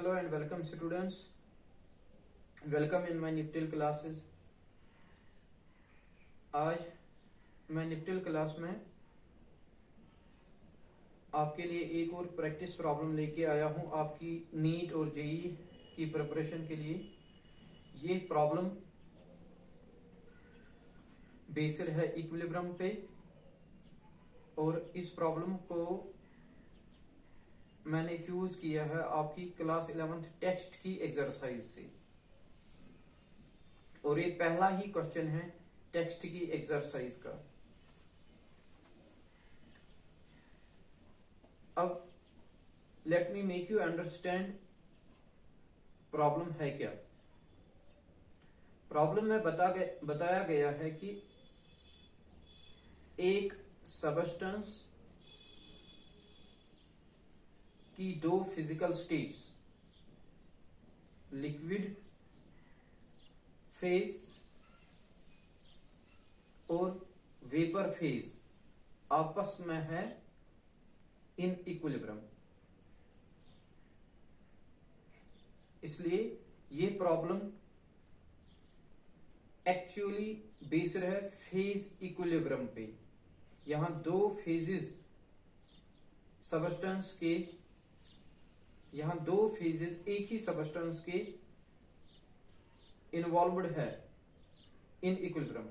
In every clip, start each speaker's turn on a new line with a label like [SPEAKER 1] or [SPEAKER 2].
[SPEAKER 1] Hello and welcome students. Welcome in my निफ्टिल classes. आज मैं निफ्टिल class में आपके लिए एक और प्रैक्टिस प्रॉब्लम लेके आया हूं आपकी नीट और जेईई की प्रिपरेशन के लिए। ये प्रॉब्लम बेस्ड है इक्विलिब्रियम पे और इस प्रॉब्लम को मैंने चूज किया है आपकी क्लास 11th टेक्स्ट की एक्सरसाइज से और ये पहला ही क्वेश्चन है टेक्स्ट की एक्सरसाइज का। अब let me make you understand problem है क्या। प्रॉब्लम में बताया गया है कि एक सबस्टेंस की दो फिजिकल स्टेट्स लिक्विड फेज और वेपर फेज आपस में है इन इक्विलिब्रियम। इसलिए ये प्रॉब्लम एक्चुअली बेस्ड है फेज इक्विलिब्रियम पे। यहां दो फेजेस सबस्टेंस के एक ही सबस्टेंस के इन्वॉल्वड है इन इक्विलिब्रियम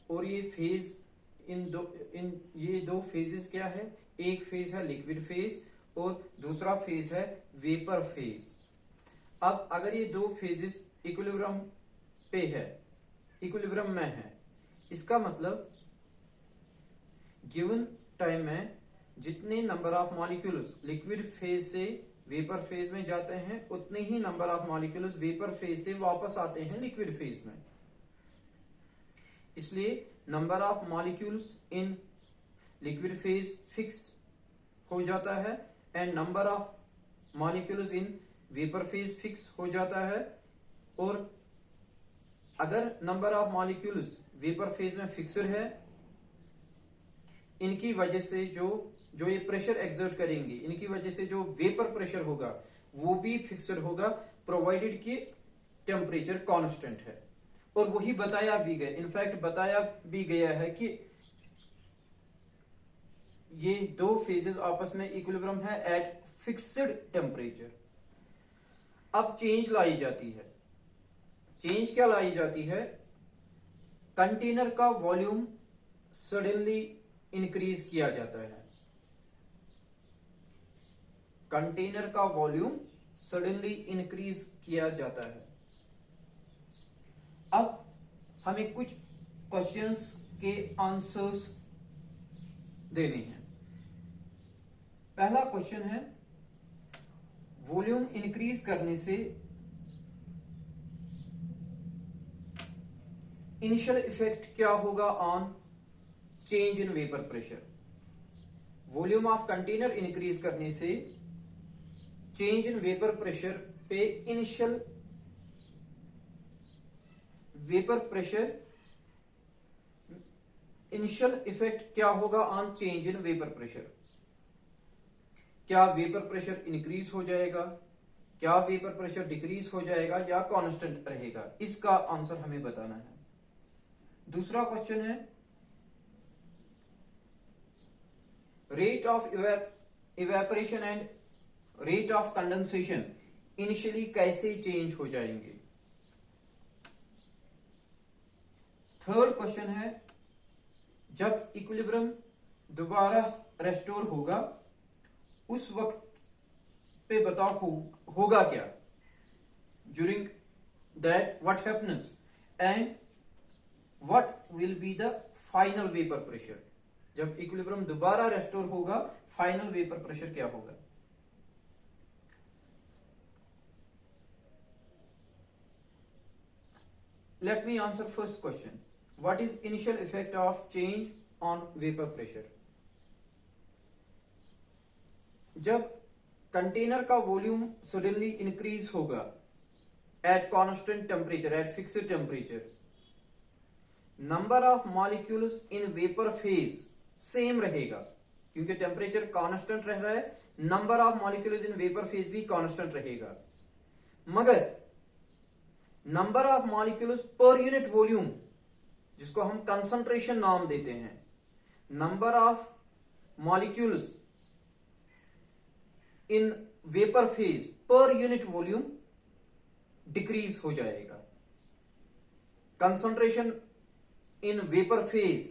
[SPEAKER 1] और ये फेज ये दो फेजेस क्या है, एक फेज है लिक्विड फेज और दूसरा फेज है वेपर फेज। अब अगर ये दो फेजेस इक्विलिब्रियम पे है, इक्विलिब्रियम में है, इसका मतलब गिवन टाइम में जितने number of molecules liquid phase से वेपर फेज में जाते हैं उतने ही number of molecules vapour phase से वापस आते हैं लिक्विड फेज में। इसलिए number of molecules in liquid phase fix हो जाता है and number of molecules in vapour phase fix हो जाता है। और अगर number of molecules vapour phase में फिक्सड है, इनकी वजह से जो ये प्रेशर एक्सर्ट करेंगे, इनकी वजह से जो वेपर प्रेशर होगा वो भी फिक्सड होगा प्रोवाइडेड कि टेम्परेचर कांस्टेंट है। और वही बताया भी गया, इनफैक्ट बताया भी गया है कि ये दो फेजेस आपस में इक्विलिब्रियम है एट फिक्स्ड टेम्परेचर। अब चेंज लाई जाती है। चेंज क्या लाई जाती है? कंटेनर का वॉल्यूम सडनली इंक्रीज किया जाता है। कंटेनर का वॉल्यूम सडनली इंक्रीज किया जाता है। अब हमें कुछ क्वेश्चंस के आंसर्स देने हैं। पहला क्वेश्चन है, वॉल्यूम इंक्रीज करने से इनिशियल इफेक्ट क्या होगा on change in vapour pressure. Volume of container increase करने से चेंज इन वेपर प्रेशर पे इनिशियल इफेक्ट क्या होगा on change in vapour pressure. क्या वेपर प्रेशर इंक्रीज हो जाएगा, क्या वेपर प्रेशर डिक्रीज हो जाएगा या कांस्टेंट रहेगा, इसका आंसर हमें बताना है। दूसरा क्वेश्चन है, rate of evaporation and rate of condensation initially कैसे चेंज हो जाएंगे। थर्ड क्वेश्चन है, जब इक्विलिब्रियम दोबारा रेस्टोर होगा उस वक्त पे बताओ होगा क्या। During that what happens and what will be the final vapour pressure. जब इक्विलिब्रियम दोबारा रेस्टोर होगा फाइनल वेपर प्रेशर क्या होगा। Let me answer first question. What is initial effect of change on vapor pressure? जब container का volume suddenly increase होगा at constant temperature, at fixed temperature, number of molecules in vapour phase same रहेगा क्योंकि temperature constant रह रहा है, number of molecules in vapour phase भी constant रहेगा, मगर number of molecules per unit volume, जिसको हम कंसंट्रेशन नाम देते हैं, number of molecules in vapour phase per unit volume decrease हो जाएगा। Concentration in vapour phase,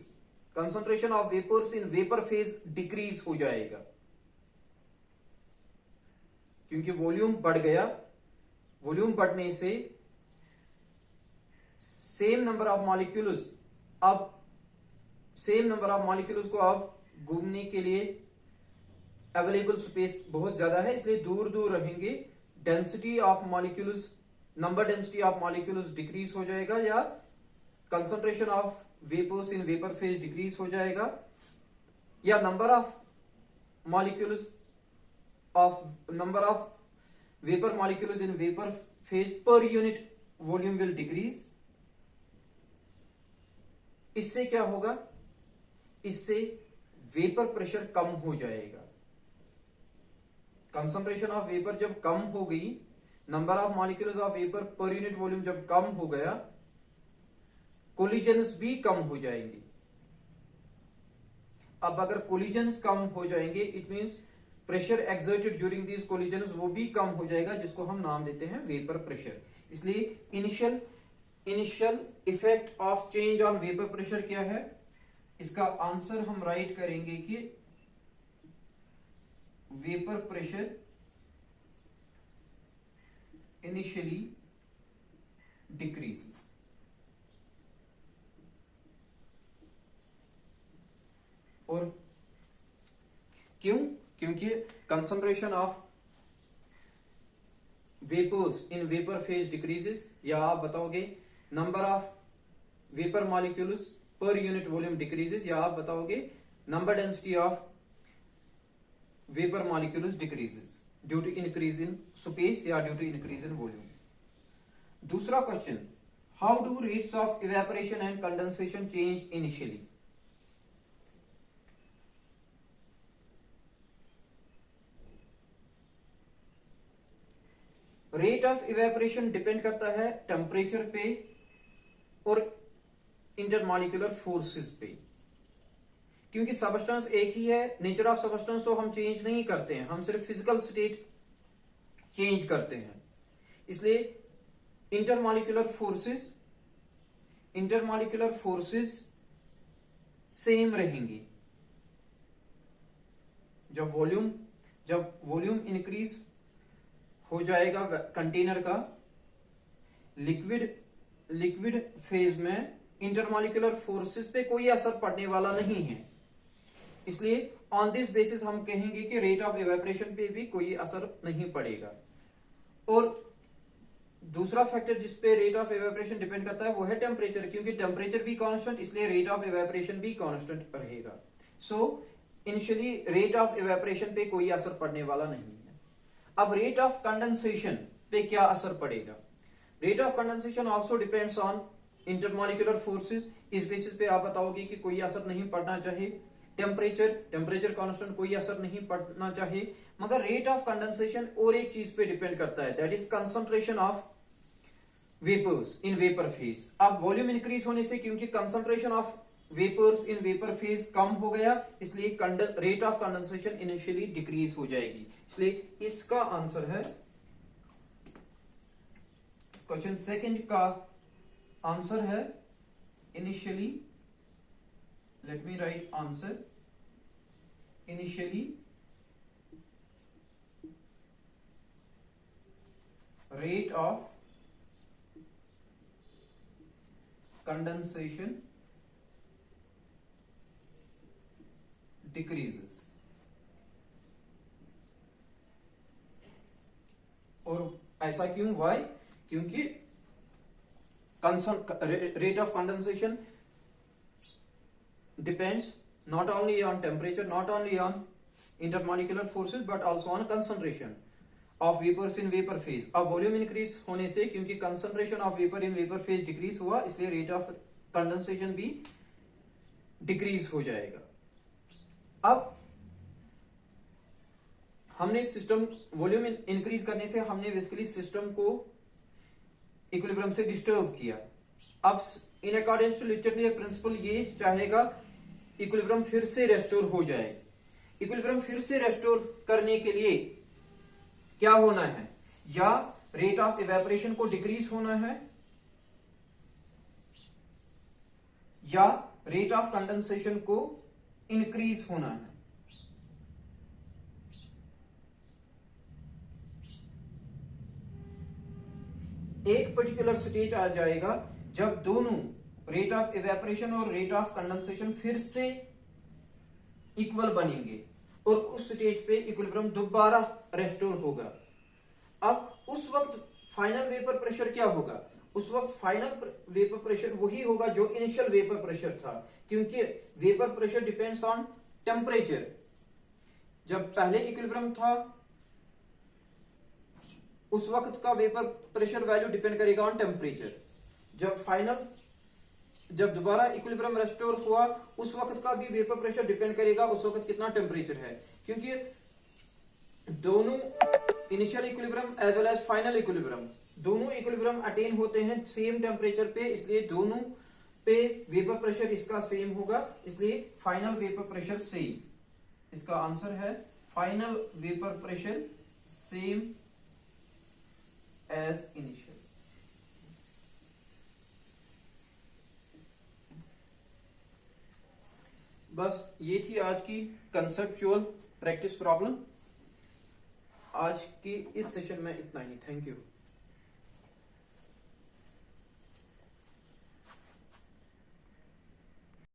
[SPEAKER 1] concentration of vapours in vapour phase decrease हो जाएगा, क्योंकि वॉल्यूम बढ़ गया। वॉल्यूम बढ़ने से सेम नंबर ऑफ मॉलिक्यूल्स, अब सेम नंबर ऑफ मॉलिक्यूल्स को अब घूमने के लिए अवेलेबल स्पेस बहुत ज्यादा है, इसलिए दूर दूर रहेंगे। Density of molecules, number density of molecules decrease हो जाएगा, या concentration of vapours in vapour phase decrease हो जाएगा, या number of molecules of number of vapour molecules in vapour phase per unit volume will decrease. इससे क्या होगा? इससे वेपर प्रेशर कम हो जाएगा। कंसंट्रेशन ऑफ वेपर जब कम हो गई, number of molecules of vapour पर यूनिट वॉल्यूम जब कम हो गया, कोलिजन्स भी कम हो जाएंगे। अब अगर कोलिजन्स कम हो जाएंगे, it means pressure exerted during these collisions वो भी कम हो जाएगा, जिसको हम नाम देते हैं वेपर प्रेशर। इसलिए initial effect of change on vapour pressure क्या है? इसका आंसर हम राइट करेंगे कि वेपर प्रेशर इनिशियली डिक्रीजेस। और क्यों? क्योंकि concentration of vapours in vapour phase decreases, या आप बताओगे number of vapour molecules per unit volume decreases, या आप बताओगे number density of vapour molecules decreases due to increase in space या due to increase in volume. दूसरा question, how do rates of evaporation and condensation change initially? Rate of evaporation depend करता है temperature पे और intermolecular forces पे, क्योंकि substance एक ही है। नेचर ऑफ सबस्टेंस तो हम चेंज नहीं करते हैं, हम सिर्फ फिजिकल स्टेट चेंज करते हैं। इसलिए इंटरमॉलिक्यूलर फोर्सेस सेम रहेंगी। जब वॉल्यूम इंक्रीज हो जाएगा कंटेनर का, लिक्विड फेज में इंटरमॉलिक्यूलर फोर्सेस पे कोई असर पड़ने वाला नहीं है। इसलिए ऑन दिस बेसिस हम कहेंगे कि रेट ऑफ इवेपोरेशन पे भी कोई असर नहीं पड़ेगा। और दूसरा फैक्टर जिस पे रेट ऑफ इवेपोरेशन डिपेंड करता है वो है टेम्परेचर, क्योंकि टेम्परेचर भी कांस्टेंट, इसलिए रेट ऑफ इवेपोरेशन भी कांस्टेंट रहेगा। So initially rate of evaporation पे कोई असर पड़ने वाला नहीं है। अब रेट ऑफ कंडेंसेशन पे क्या असर पड़ेगा? Rate of condensation also depends on intermolecular forces. इस बेसिस पे आप बताओगे कि कोई असर नहीं पड़ना चाहिए। टेम्परेचर कांस्टेंट, कोई असर नहीं पड़ना चाहिए। मगर रेट ऑफ कंडेंसेशन और एक चीज पे डिपेंड करता है, that is concentration of vapours in vapour phase. अब वॉल्यूम इंक्रीज होने से, क्योंकि concentration of vapours in vapour phase कम हो गया, इसलिए rate of condensation initially decrease हो जाएगी। इसलिए इसका आंसर है, क्वेश्चन सेकंड का आंसर है initially, let me write answer, initially rate of condensation decreases। और ऐसा क्यों? वाई? क्योंकि rate of condensation depends not only on temperature, not only on intermolecular forces, but also on concentration of vapors in vapor phase। अब volume increase होने से, क्योंकि concentration of vapour in vapour phase decrease हुआ, इसलिए rate of condensation भी decrease हो जाएगा। अब हमने सिस्टम वॉल्यूम इंक्रीज करने से हमने बेसिकली सिस्टम को इक्विलिब्रियम से डिस्टर्ब किया। अब इन अकॉर्डिंग टू लीस्टलियर प्रिंसिपल ये चाहेगा इक्विलिब्रियम फिर से रेस्टोर हो जाए। इक्विलिब्रियम फिर से रेस्टोर करने के लिए क्या होना है, या रेट ऑफ इवेपोरेशन को डिक्रीज होना है या रेट ऑफ कंडेंसेशन को इंक्रीज होना है। एक पर्टिकुलर स्टेज आ जाएगा जब दोनों रेट ऑफ इवेपोरेशन और रेट ऑफ कंडेंसेशन फिर से इक्वल बनेंगे और उस स्टेज पे इक्विलिब्रियम दोबारा रेस्टोर होगा। अब उस वक्त फाइनल वेपर प्रेशर क्या होगा, उस वक्त फाइनल वेपर प्रेशर वही होगा जो इनिशियल वेपर प्रेशर था, क्योंकि vapour pressure depends on temperature. जब पहले इक्विलिब्रियम था उस वक्त का वेपर प्रेशर वैल्यू डिपेंड करेगा ऑन टेम्परेचर। जब दोबारा इक्विलिब्रियम रेस्टोर हुआ उस वक्त का भी वेपर प्रेशर डिपेंड करेगा उस वक्त कितना टेम्परेचर है, क्योंकि दोनों initial equilibrium as well as final equilibrium दोनों इक्विलिब्रियम अटेन होते हैं सेम टेम्परेचर पे, इसलिए दोनों पे वेपर प्रेशर इसका सेम होगा, इसलिए फाइनल वेपर प्रेशर सेम। इसका आंसर है final vapour pressure same as initial. बस ये थी आज की कंसेप्चुअल प्रैक्टिस प्रॉब्लम। आज की इस सेशन में इतना ही। Thank you.